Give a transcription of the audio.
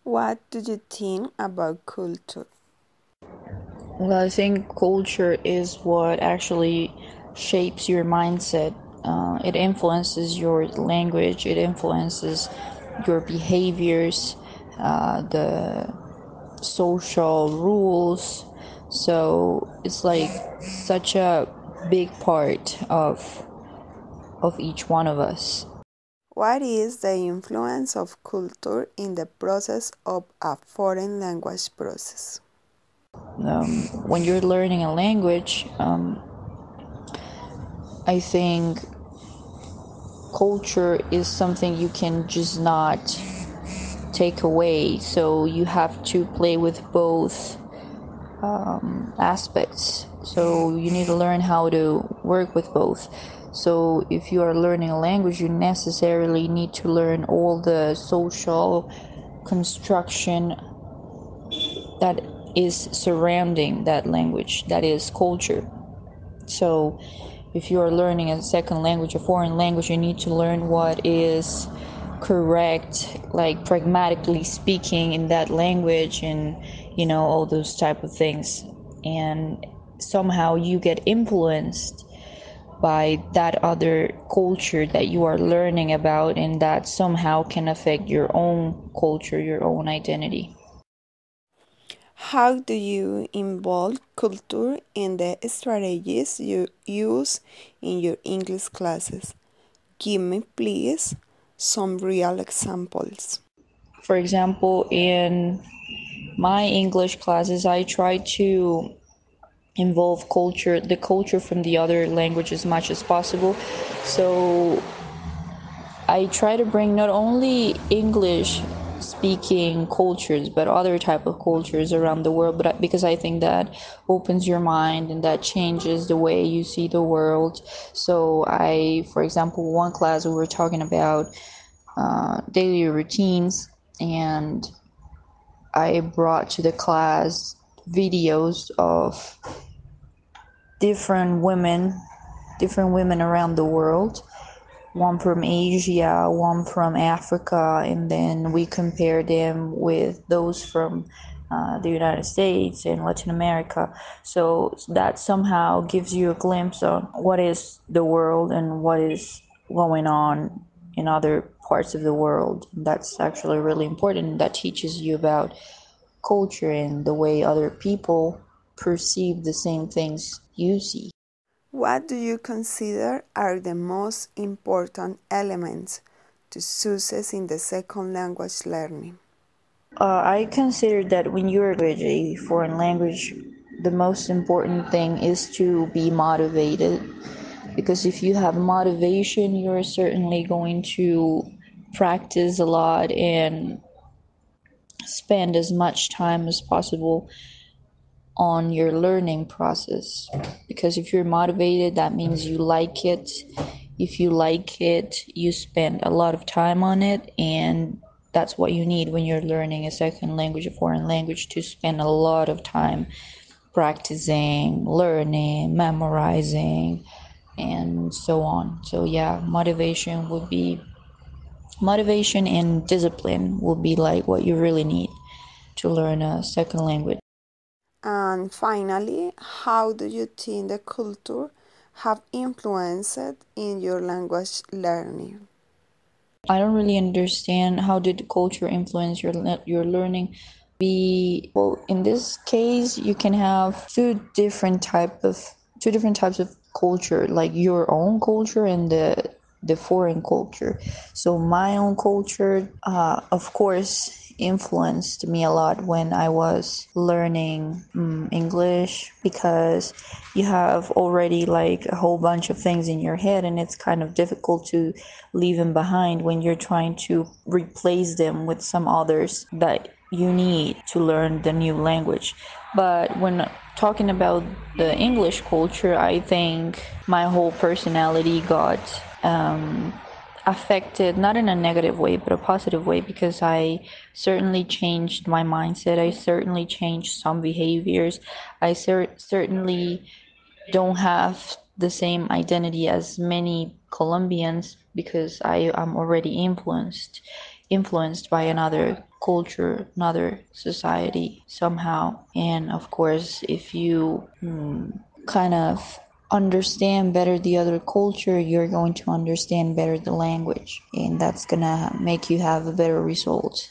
What do you think about culture? Well, I think culture is what actually shapes your mindset. It influences your language, it influences your behaviors, the social rules. So it's like such a big part of each one of us. What is the influence of culture in the process of a foreign language process? When you're learning a language, I think culture is something you can just not take away. So you have to play with both aspects. So you need to learn how to work with both. So if you are learning a language, you necessarily need to learn all the social construction that is surrounding that language, that is culture. So if you are learning a second language, a foreign language, you need to learn what is correct, like pragmatically speaking in that language, and all those type of things. And somehow you get influenced by that other culture that you are learning about, and that somehow can affect your own culture, your own identity. How do you involve culture in the strategies you use in your English classes? Give me, please, some real examples. For example, in my English classes, I try to involve the culture from the other language as much as possible. So I try to bring not only English speaking cultures but other type of cultures around the world, but because I think that opens your mind and that changes the way you see the world. So for example, one class we were talking about daily routines, and I brought to the class videos of different women different women around the world, one from Asia, one from Africa, and then we compare them with those from the United States and Latin America. So that somehow gives you a glimpse on what is the world and what is going on in other parts of the world. That's actually really important. That teaches you about culture and the way other people perceive the same things you see. What do you consider are the most important elements to success in the second language learning? I consider that when you're a foreign language, the most important thing is to be motivated. Because if you have motivation, you're certainly going to practice a lot and spend as much time as possible on your learning process. Because if you're motivated, that means you like it. If you like it, you spend a lot of time on it, and that's what you need when you're learning a second language, a foreign language, to spend a lot of time practicing, learning, memorizing, and so on. So yeah, motivation and discipline will be like what you really need to learn a second language. And finally, how do you think the culture have influenced in your language learning? I don't really understand how did the culture influence your learning. Well, in this case, you can have two different types of culture, like your own culture and the foreign culture. So my own culture, of course, influenced me a lot when I was learning English, because you have already like a whole bunch of things in your head, and it's kind of difficult to leave them behind when you're trying to replace them with some others that you need to learn the new language. But when talking about the English culture, I think my whole personality got affected, not in a negative way but a positive way, because I certainly changed my mindset. I certainly changed some behaviors. I certainly don't have the same identity as many Colombians, because I am already influenced by another culture, another society somehow. And of course, if you kind of understand better the other culture, you're going to understand better the language, and that's gonna make you have a better result.